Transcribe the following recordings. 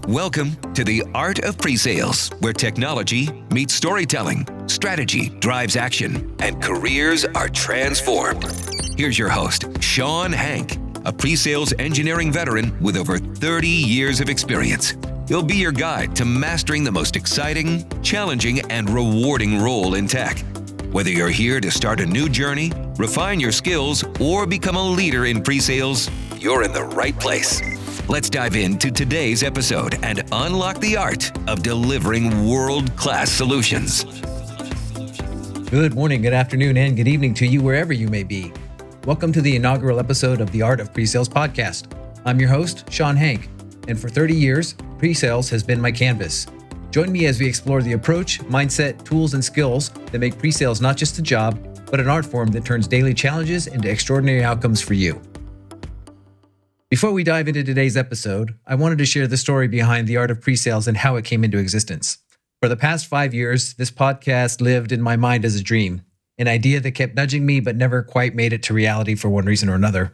Welcome to the Art of Presales, where technology meets storytelling, strategy drives action, and careers are transformed. Here's your host, Shawn Hank, a presales engineering veteran with over 30 years of experience. He'll be your guide to mastering the most exciting, challenging, and rewarding role in tech. Whether you're here to start a new journey, refine your skills, or become a leader in presales, you're in the right place. Let's dive into today's episode and unlock the art of delivering world-class solutions. Good morning, good afternoon, and good evening to you wherever you may be. Welcome to the inaugural episode of the Art of Presales podcast. I'm your host, Shawn Hank, and for 30 years, presales has been my canvas. Join me as we explore the approach, mindset, tools, and skills that make presales not just a job, but an art form that turns daily challenges into extraordinary outcomes for you. Before we dive into today's episode, I wanted to share the story behind the Art of Presales and how it came into existence. For the past 5 years, this podcast lived in my mind as a dream, an idea that kept nudging me but never quite made it to reality for one reason or another.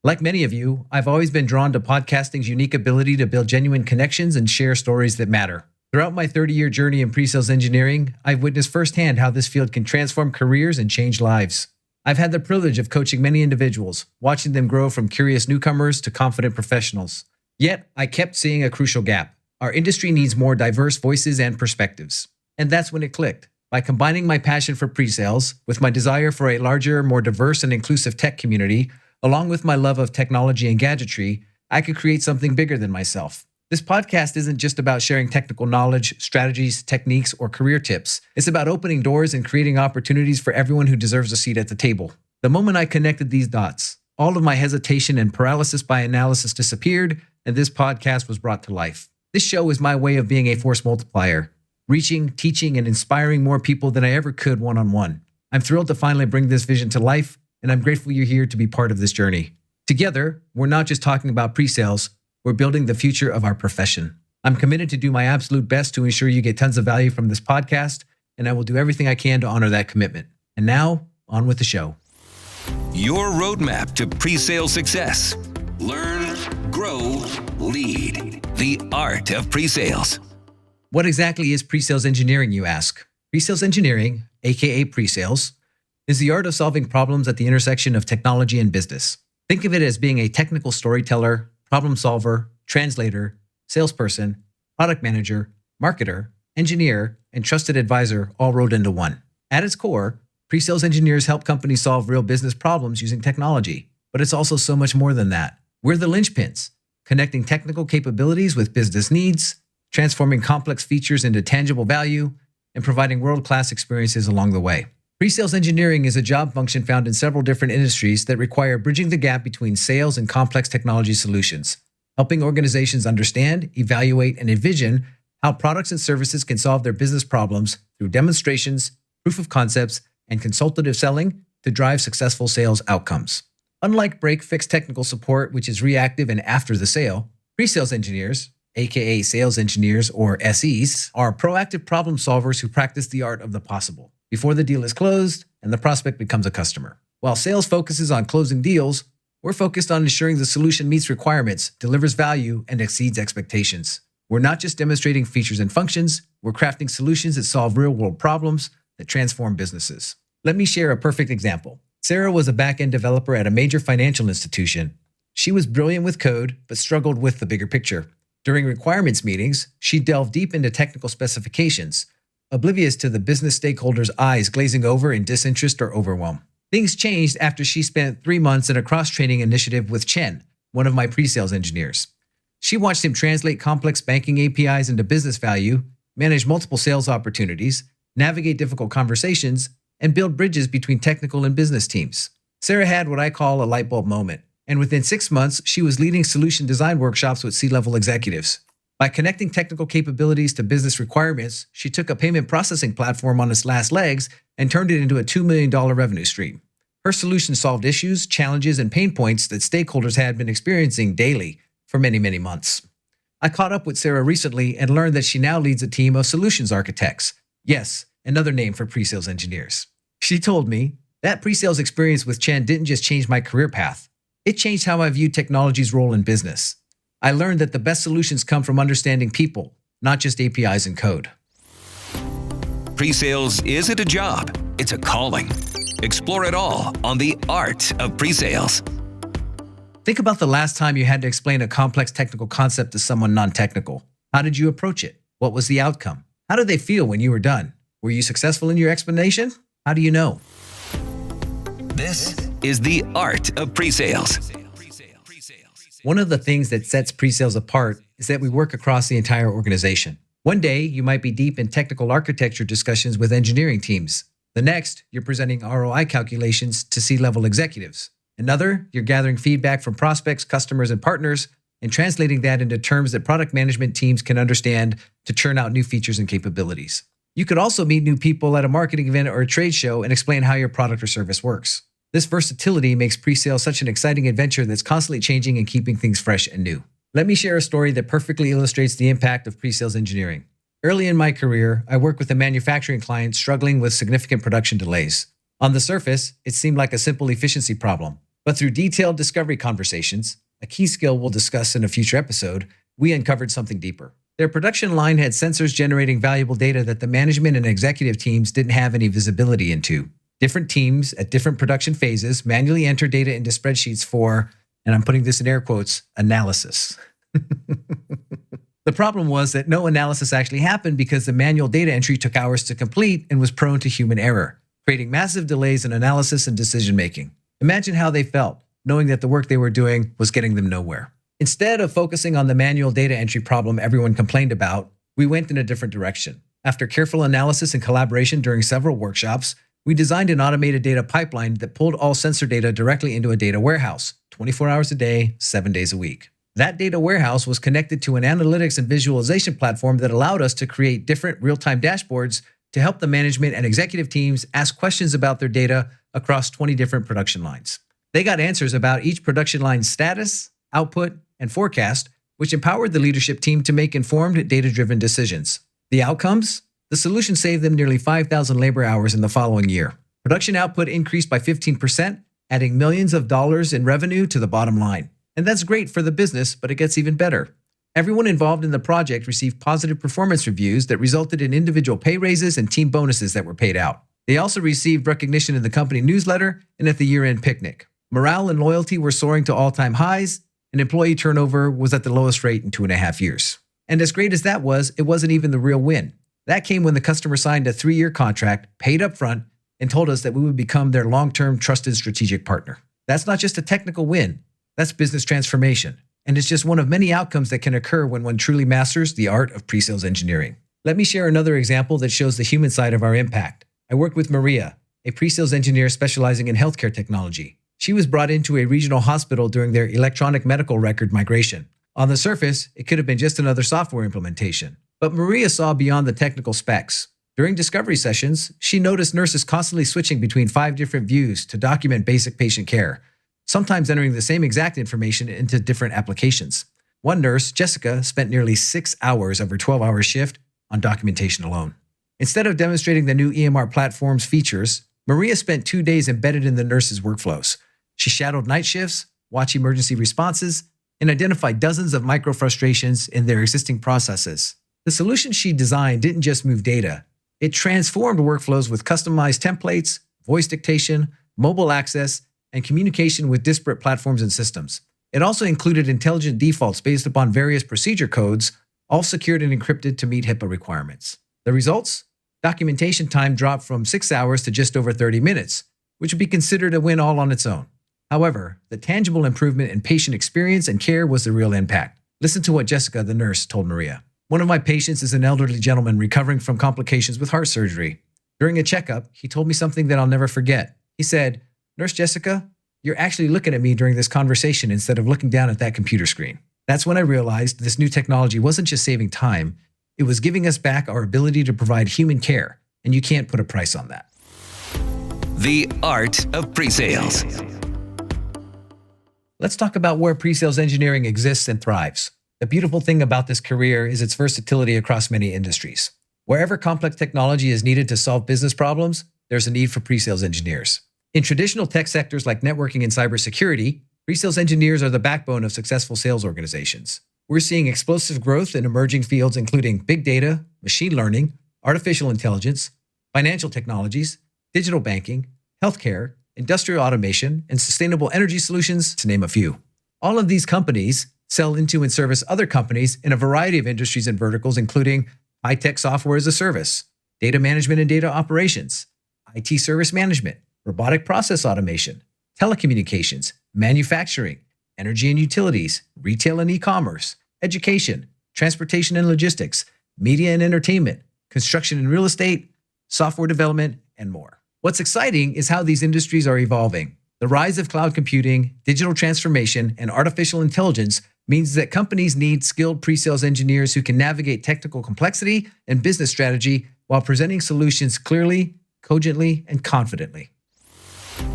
Like many of you, I've always been drawn to podcasting's unique ability to build genuine connections and share stories that matter. Throughout my 30-year journey in presales engineering, I've witnessed firsthand how this field can transform careers and change lives. I've had the privilege of coaching many individuals, watching them grow from curious newcomers to confident professionals. Yet, I kept seeing a crucial gap. Our industry needs more diverse voices and perspectives. And that's when it clicked. By combining my passion for presales with my desire for a larger, more diverse and inclusive tech community, along with my love of technology and gadgetry, I could create something bigger than myself. This podcast isn't just about sharing technical knowledge, strategies, techniques, or career tips. It's about opening doors and creating opportunities for everyone who deserves a seat at the table. The moment I connected these dots, all of my hesitation and paralysis by analysis disappeared, and this podcast was brought to life. This show is my way of being a force multiplier, reaching, teaching, and inspiring more people than I ever could one-on-one. I'm thrilled to finally bring this vision to life, and I'm grateful you're here to be part of this journey. Together, we're not just talking about presales, we're building the future of our profession. I'm committed to do my absolute best to ensure you get tons of value from this podcast, and I will do everything I can to honor that commitment. And now, on with the show. Your roadmap to presale success. Learn, grow, lead. The Art of Presales. What exactly is presales engineering, you ask? Presales engineering, aka presales, is the art of solving problems at the intersection of technology and business. Think of it as being a technical storyteller, problem solver, translator, salesperson, product manager, marketer, engineer, and trusted advisor all rolled into one. At its core, presales engineers help companies solve real business problems using technology, but it's also so much more than that. We're the linchpins, connecting technical capabilities with business needs, transforming complex features into tangible value, and providing world-class experiences along the way. Presales engineering is a job function found in several different industries that require bridging the gap between sales and complex technology solutions, helping organizations understand, evaluate, and envision how products and services can solve their business problems through demonstrations, proof of concepts, and consultative selling to drive successful sales outcomes. Unlike break-fix technical support, which is reactive and after the sale, presales engineers, aka sales engineers or SEs, are proactive problem solvers who practice the art of the possible before the deal is closed and the prospect becomes a customer. While sales focuses on closing deals, we're focused on ensuring the solution meets requirements, delivers value, and exceeds expectations. We're not just demonstrating features and functions, we're crafting solutions that solve real-world problems that transform businesses. Let me share a perfect example. Sarah was a back-end developer at a major financial institution. She was brilliant with code, but struggled with the bigger picture. During requirements meetings, she delved deep into technical specifications, oblivious to the business stakeholders' eyes glazing over in disinterest or overwhelm. Things changed after she spent 3 months in a cross-training initiative with Chen, one of my pre-sales engineers. She watched him translate complex banking APIs into business value, manage multiple sales opportunities, navigate difficult conversations, and build bridges between technical and business teams. Sarah had what I call a light bulb moment, and within 6 months, she was leading solution design workshops with C-level executives. By connecting technical capabilities to business requirements, she took a payment processing platform on its last legs and turned it into a $2 million revenue stream. Her solution solved issues, challenges, and pain points that stakeholders had been experiencing daily for many, many months. I caught up with Sarah recently and learned that she now leads a team of solutions architects. Yes, another name for presales engineers. She told me that presales experience with Chen didn't just change my career path. It changed how I viewed technology's role in business. I learned that the best solutions come from understanding people, not just APIs and code. Presales isn't a job, it's a calling. Explore it all on The Art of Presales. Think about the last time you had to explain a complex technical concept to someone non-technical. How did you approach it? What was the outcome? How did they feel when you were done? Were you successful in your explanation? How do you know? This is The Art of Presales. One of the things that sets presales apart is that we work across the entire organization. One day, you might be deep in technical architecture discussions with engineering teams. The next, you're presenting ROI calculations to C-level executives. Another, you're gathering feedback from prospects, customers, and partners, and translating that into terms that product management teams can understand to churn out new features and capabilities. You could also meet new people at a marketing event or a trade show and explain how your product or service works. This versatility makes pre-sales such an exciting adventure that's constantly changing and keeping things fresh and new. Let me share a story that perfectly illustrates the impact of pre-sales engineering. Early in my career, I worked with a manufacturing client struggling with significant production delays. On the surface, it seemed like a simple efficiency problem. But through detailed discovery conversations, a key skill we'll discuss in a future episode, we uncovered something deeper. Their production line had sensors generating valuable data that the management and executive teams didn't have any visibility into. Different teams at different production phases manually enter data into spreadsheets for, and I'm putting this in air quotes, analysis. The problem was that no analysis actually happened because the manual data entry took hours to complete and was prone to human error, creating massive delays in analysis and decision-making. Imagine how they felt, knowing that the work they were doing was getting them nowhere. Instead of focusing on the manual data entry problem everyone complained about, we went in a different direction. After careful analysis and collaboration during several workshops, we designed an automated data pipeline that pulled all sensor data directly into a data warehouse, 24 hours a day, 7 days a week. That data warehouse was connected to an analytics and visualization platform that allowed us to create different real-time dashboards to help the management and executive teams ask questions about their data across 20 different production lines. They got answers about each production line's status, output, and forecast, which empowered the leadership team to make informed, data-driven decisions. The outcomes? The solution saved them nearly 5,000 labor hours in the following year. Production output increased by 15%, adding millions of dollars in revenue to the bottom line. And that's great for the business, but it gets even better. Everyone involved in the project received positive performance reviews that resulted in individual pay raises and team bonuses that were paid out. They also received recognition in the company newsletter and at the year-end picnic. Morale and loyalty were soaring to all-time highs, and employee turnover was at the lowest rate in 2.5 years. And as great as that was, it wasn't even the real win. That came when the customer signed a 3-year contract, paid up front, and told us that we would become their long-term trusted strategic partner. That's not just a technical win. That's business transformation. And it's just one of many outcomes that can occur when one truly masters the art of pre-sales engineering. Let me share another example that shows the human side of our impact. I worked with Maria, a pre-sales engineer specializing in healthcare technology. She was brought into a regional hospital during their electronic medical record migration. On the surface, it could have been just another software implementation. But Maria saw beyond the technical specs. During discovery sessions, she noticed nurses constantly switching between 5 different views to document basic patient care, sometimes entering the same exact information into different applications. One nurse, Jessica, spent nearly 6 hours of her 12-hour shift on documentation alone. Instead of demonstrating the new EMR platform's features, Maria spent 2 days embedded in the nurses' workflows. She shadowed night shifts, watched emergency responses, and identified dozens of micro-frustrations in their existing processes. The solution she designed didn't just move data. It transformed workflows with customized templates, voice dictation, mobile access, and communication with disparate platforms and systems. It also included intelligent defaults based upon various procedure codes, all secured and encrypted to meet HIPAA requirements. The results? Documentation time dropped from 6 hours to just over 30 minutes, which would be considered a win all on its own. However, the tangible improvement in patient experience and care was the real impact. Listen to what Jessica, the nurse, told Maria. One of my patients is an elderly gentleman recovering from complications with heart surgery. During a checkup, he told me something that I'll never forget. He said, "Nurse Jessica, you're actually looking at me during this conversation instead of looking down at that computer screen." That's when I realized this new technology wasn't just saving time, it was giving us back our ability to provide human care, and you can't put a price on that. The Art of Presales. Let's talk about where pre-sales engineering exists and thrives. The beautiful thing about this career is its versatility across many industries. Wherever complex technology is needed to solve business problems, there's a need for pre-sales engineers. In traditional tech sectors like networking and cybersecurity, pre-sales engineers are the backbone of successful sales organizations. We're seeing explosive growth in emerging fields including big data, machine learning, artificial intelligence, financial technologies, digital banking, healthcare, industrial automation, and sustainable energy solutions, to name a few. All of these companies sell into and service other companies in a variety of industries and verticals, including high-tech software as a service, data management and data operations, IT service management, robotic process automation, telecommunications, manufacturing, energy and utilities, retail and e-commerce, education, transportation and logistics, media and entertainment, construction and real estate, software development, and more. What's exciting is how these industries are evolving. The rise of cloud computing, digital transformation, and artificial intelligence means that companies need skilled pre-sales engineers who can navigate technical complexity and business strategy while presenting solutions clearly, cogently, and confidently.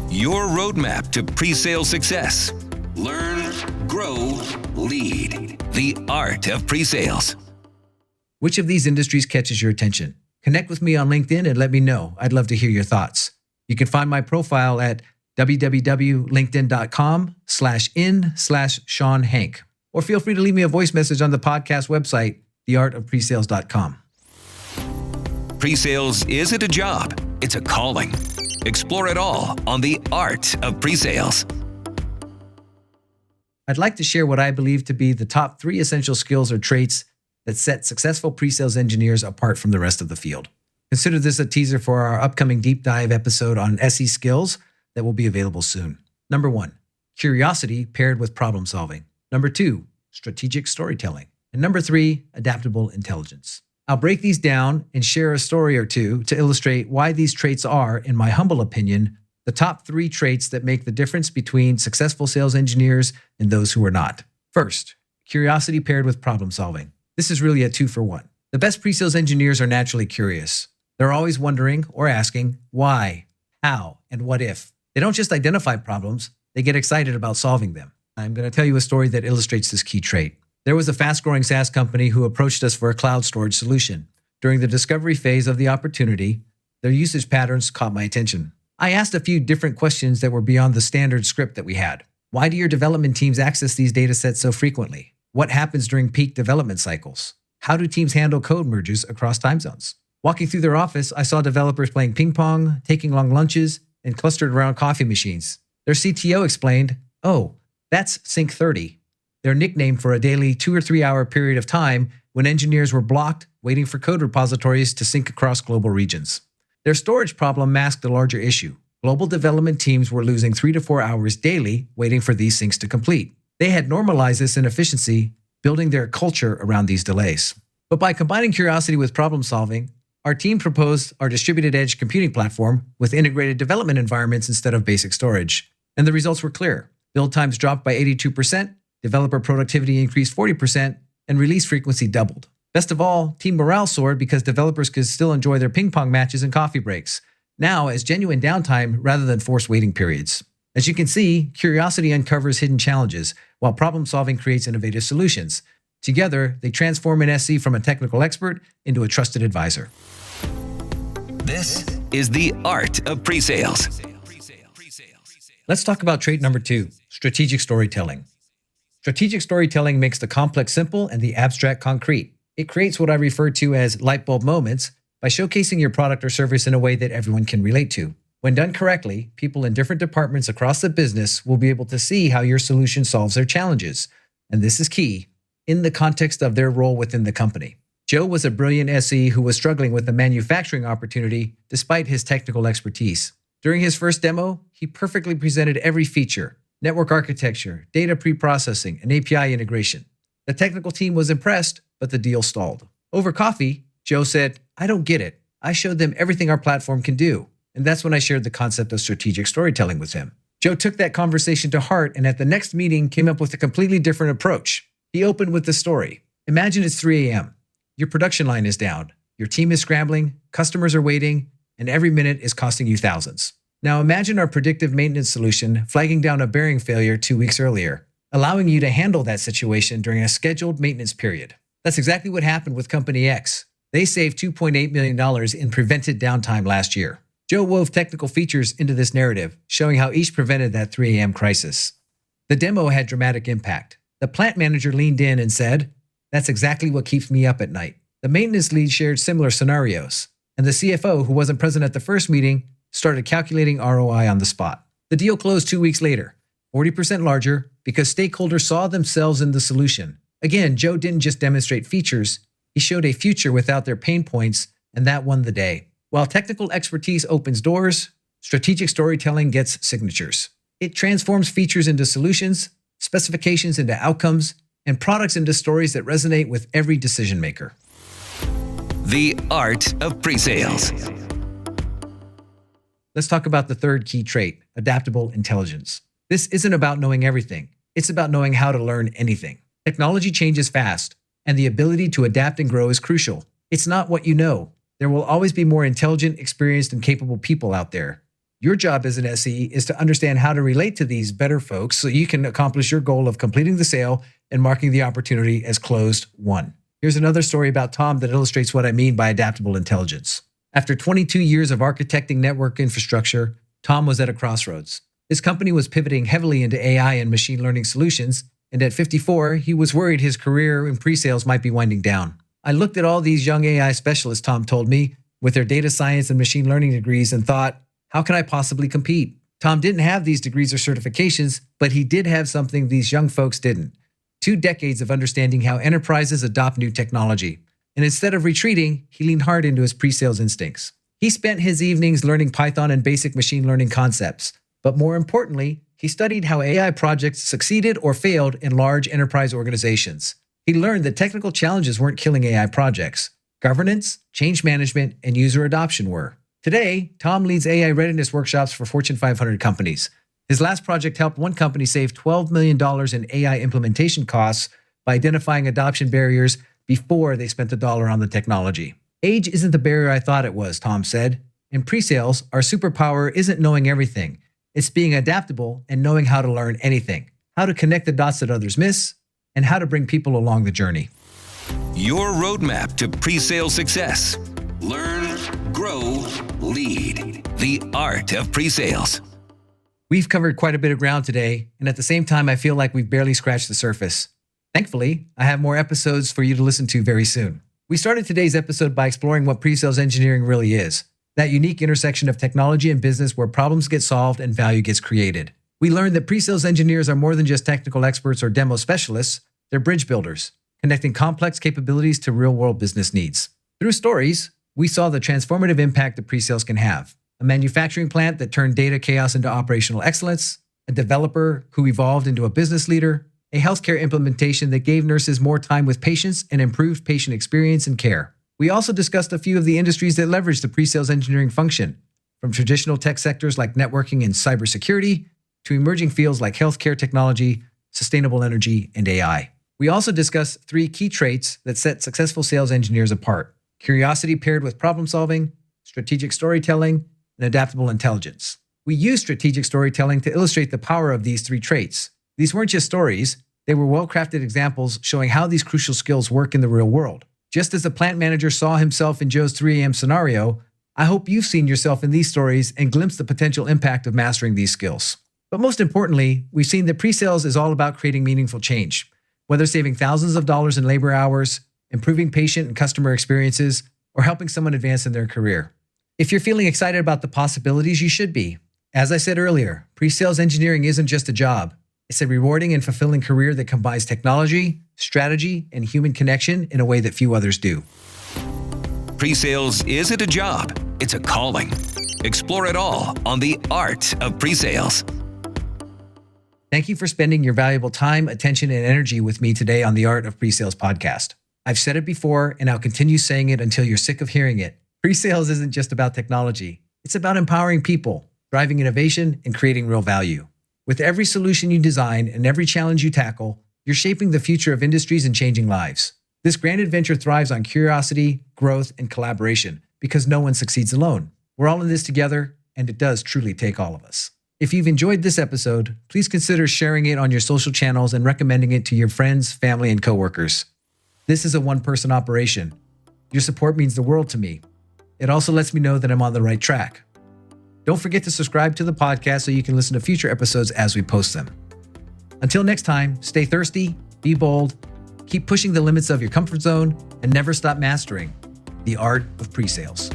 Your roadmap to pre-sales success. Learn, grow, lead. The art of pre-sales. Which of these industries catches your attention? Connect with me on LinkedIn and let me know. I'd love to hear your thoughts. You can find my profile at www.linkedin.com/in/Shawn Hank. Or feel free to leave me a voice message on the podcast website, theartofpresales.com. Pre-sales isn't a job, it's a calling. Explore it all on The Art of Presales. I'd like to share what I believe to be the top 3 essential skills or traits that set successful pre-sales engineers apart from the rest of the field. Consider this a teaser for our upcoming deep dive episode on SE skills that will be available soon. Number 1, curiosity paired with problem solving. Number 2, strategic storytelling. And number 3, adaptable intelligence. I'll break these down and share a story or two to illustrate why these traits are, in my humble opinion, the top 3 traits that make the difference between successful sales engineers and those who are not. First, curiosity paired with problem solving. This is really a 2-for-1. The best pre-sales engineers are naturally curious. They're always wondering or asking why, how, and what if. They don't just identify problems, they get excited about solving them. I'm going to tell you a story that illustrates this key trait. There was a fast-growing SaaS company who approached us for a cloud storage solution. During the discovery phase of the opportunity, their usage patterns caught my attention. I asked a few different questions that were beyond the standard script that we had. Why do your development teams access these data sets so frequently? What happens during peak development cycles? How do teams handle code merges across time zones? Walking through their office, I saw developers playing ping pong, taking long lunches, and clustered around coffee machines. Their CTO explained, "Oh, that's Sync 30, their nickname for a daily 2 or 3 hour period of time when engineers were blocked waiting for code repositories to sync across global regions." Their storage problem masked a larger issue. Global development teams were losing 3 to 4 hours daily waiting for these syncs to complete. They had normalized this inefficiency, building their culture around these delays. But by combining curiosity with problem solving, our team proposed our distributed edge computing platform with integrated development environments instead of basic storage. And the results were clear. Build times dropped by 82%, developer productivity increased 40%, and release frequency doubled. Best of all, team morale soared because developers could still enjoy their ping pong matches and coffee breaks, now as genuine downtime rather than forced waiting periods. As you can see, curiosity uncovers hidden challenges, while problem-solving creates innovative solutions. Together, they transform an SE from a technical expert into a trusted advisor. This is The Art of Presales. Let's talk about trait number 2, strategic storytelling. Strategic storytelling makes the complex simple and the abstract concrete. It creates what I refer to as light bulb moments by showcasing your product or service in a way that everyone can relate to. When done correctly, people in different departments across the business will be able to see how your solution solves their challenges. And this is key, in the context of their role within the company. Joe was a brilliant SE who was struggling with a manufacturing opportunity despite his technical expertise. During his first demo, he perfectly presented every feature: network architecture, data pre-processing, and API integration. The technical team was impressed, but the deal stalled. Over coffee, Joe said, "I don't get it. I showed them everything our platform can do." And that's when I shared the concept of strategic storytelling with him. Joe took that conversation to heart and at the next meeting came up with a completely different approach. He opened with the story. Imagine it's 3 a.m. Your production line is down. Your team is scrambling, customers are waiting, and every minute is costing you thousands. Now imagine our predictive maintenance solution flagging down a bearing failure 2 weeks earlier, allowing you to handle that situation during a scheduled maintenance period. That's exactly what happened with Company X. They saved $2.8 million in prevented downtime last year. Joe wove technical features into this narrative, showing how each prevented that 3 a.m. crisis. The demo had dramatic impact. The plant manager leaned in and said, "That's exactly what keeps me up at night." The maintenance lead shared similar scenarios, and the CFO, who wasn't present at the first meeting, started calculating ROI on the spot. The deal closed 2 weeks later, 40% larger, because stakeholders saw themselves in the solution. Again, Joe didn't just demonstrate features, he showed a future without their pain points, and that won the day. While technical expertise opens doors, strategic storytelling gets signatures. It transforms features into solutions, specifications into outcomes, and products into stories that resonate with every decision maker. The Art of Presales. Let's talk about the third key trait, adaptable intelligence. This isn't about knowing everything. It's about knowing how to learn anything. Technology changes fast, and the ability to adapt and grow is crucial. It's not what you know. There will always be more intelligent, experienced, and capable people out there. Your job as an SE is to understand how to relate to these better folks so you can accomplish your goal of completing the sale and marking the opportunity as closed won. Here's another story about Tom that illustrates what I mean by adaptable intelligence. After 22 years of architecting network infrastructure, Tom was at a crossroads. His company was pivoting heavily into AI and machine learning solutions, and at 54, he was worried his career in pre-sales might be winding down. I looked at all these young AI specialists, Tom told me, with their data science and machine learning degrees and thought, how can I possibly compete? Tom didn't have these degrees or certifications, but he did have something these young folks didn't. 2 decades of understanding how enterprises adopt new technology. And instead of retreating, he leaned hard into his pre-sales instincts. He spent his evenings learning Python and basic machine learning concepts. But more importantly, he studied how AI projects succeeded or failed in large enterprise organizations. He learned that technical challenges weren't killing AI projects. Governance, change management, and user adoption were. Today, Tom leads AI readiness workshops for Fortune 500 companies. His last project helped one company save $12 million in AI implementation costs by identifying adoption barriers before they spent the dollar on the technology. Age isn't the barrier I thought it was, Tom said. In pre-sales, our superpower isn't knowing everything. It's being adaptable and knowing how to learn anything, how to connect the dots that others miss, and how to bring people along the journey. Your roadmap to pre-sale success. Learn, grow, lead. The Art of Presales. We've covered quite a bit of ground today, and at the same time, I feel like we've barely scratched the surface. Thankfully, I have more episodes for you to listen to very soon. We started today's episode by exploring what presales engineering really is, that unique intersection of technology and business where problems get solved and value gets created. We learned that presales engineers are more than just technical experts or demo specialists, they're bridge builders, connecting complex capabilities to real-world business needs. Through stories, we saw the transformative impact that presales can have. A manufacturing plant that turned data chaos into operational excellence, a developer who evolved into a business leader, a healthcare implementation that gave nurses more time with patients and improved patient experience and care. We also discussed a few of the industries that leverage the presales engineering function, from traditional tech sectors like networking and cybersecurity to emerging fields like healthcare technology, sustainable energy, and AI. We also discussed 3 key traits that set successful sales engineers apart: curiosity paired with problem solving, strategic storytelling, and adaptable intelligence. We used strategic storytelling to illustrate the power of these 3 traits. These weren't just stories, they were well-crafted examples showing how these crucial skills work in the real world. Just as the plant manager saw himself in Joe's 3 a.m. scenario, I hope you've seen yourself in these stories and glimpsed the potential impact of mastering these skills. But most importantly, we've seen that pre-sales is all about creating meaningful change, whether saving thousands of dollars in labor hours, improving patient and customer experiences, or helping someone advance in their career. If you're feeling excited about the possibilities, you should be. As I said earlier, pre-sales engineering isn't just a job. It's a rewarding and fulfilling career that combines technology, strategy, and human connection in a way that few others do. Pre-sales isn't a job, it's a calling. Explore it all on The Art of Presales. Thank you for spending your valuable time, attention, and energy with me today on the Art of Presales podcast. I've said it before, and I'll continue saying it until you're sick of hearing it. Pre-sales isn't just about technology. It's about empowering people, driving innovation, and creating real value. With every solution you design and every challenge you tackle, you're shaping the future of industries and changing lives. This grand adventure thrives on curiosity, growth, and collaboration because no one succeeds alone. We're all in this together, and it does truly take all of us. If you've enjoyed this episode, please consider sharing it on your social channels and recommending it to your friends, family, and coworkers. This is a one-person operation. Your support means the world to me. It also lets me know that I'm on the right track. Don't forget to subscribe to the podcast so you can listen to future episodes as we post them. Until next time, stay thirsty, be bold, keep pushing the limits of your comfort zone, and never stop mastering the art of presales.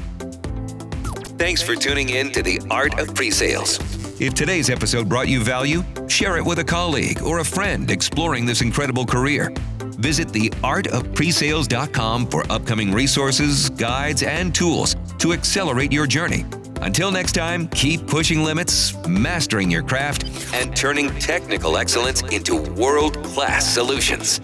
Thanks for tuning in to the Art of Presales. If today's episode brought you value, share it with a colleague or a friend exploring this incredible career. Visit theartofpresales.com for upcoming resources, guides, and tools to accelerate your journey. Until next time, keep pushing limits, mastering your craft, and turning technical excellence into world-class solutions.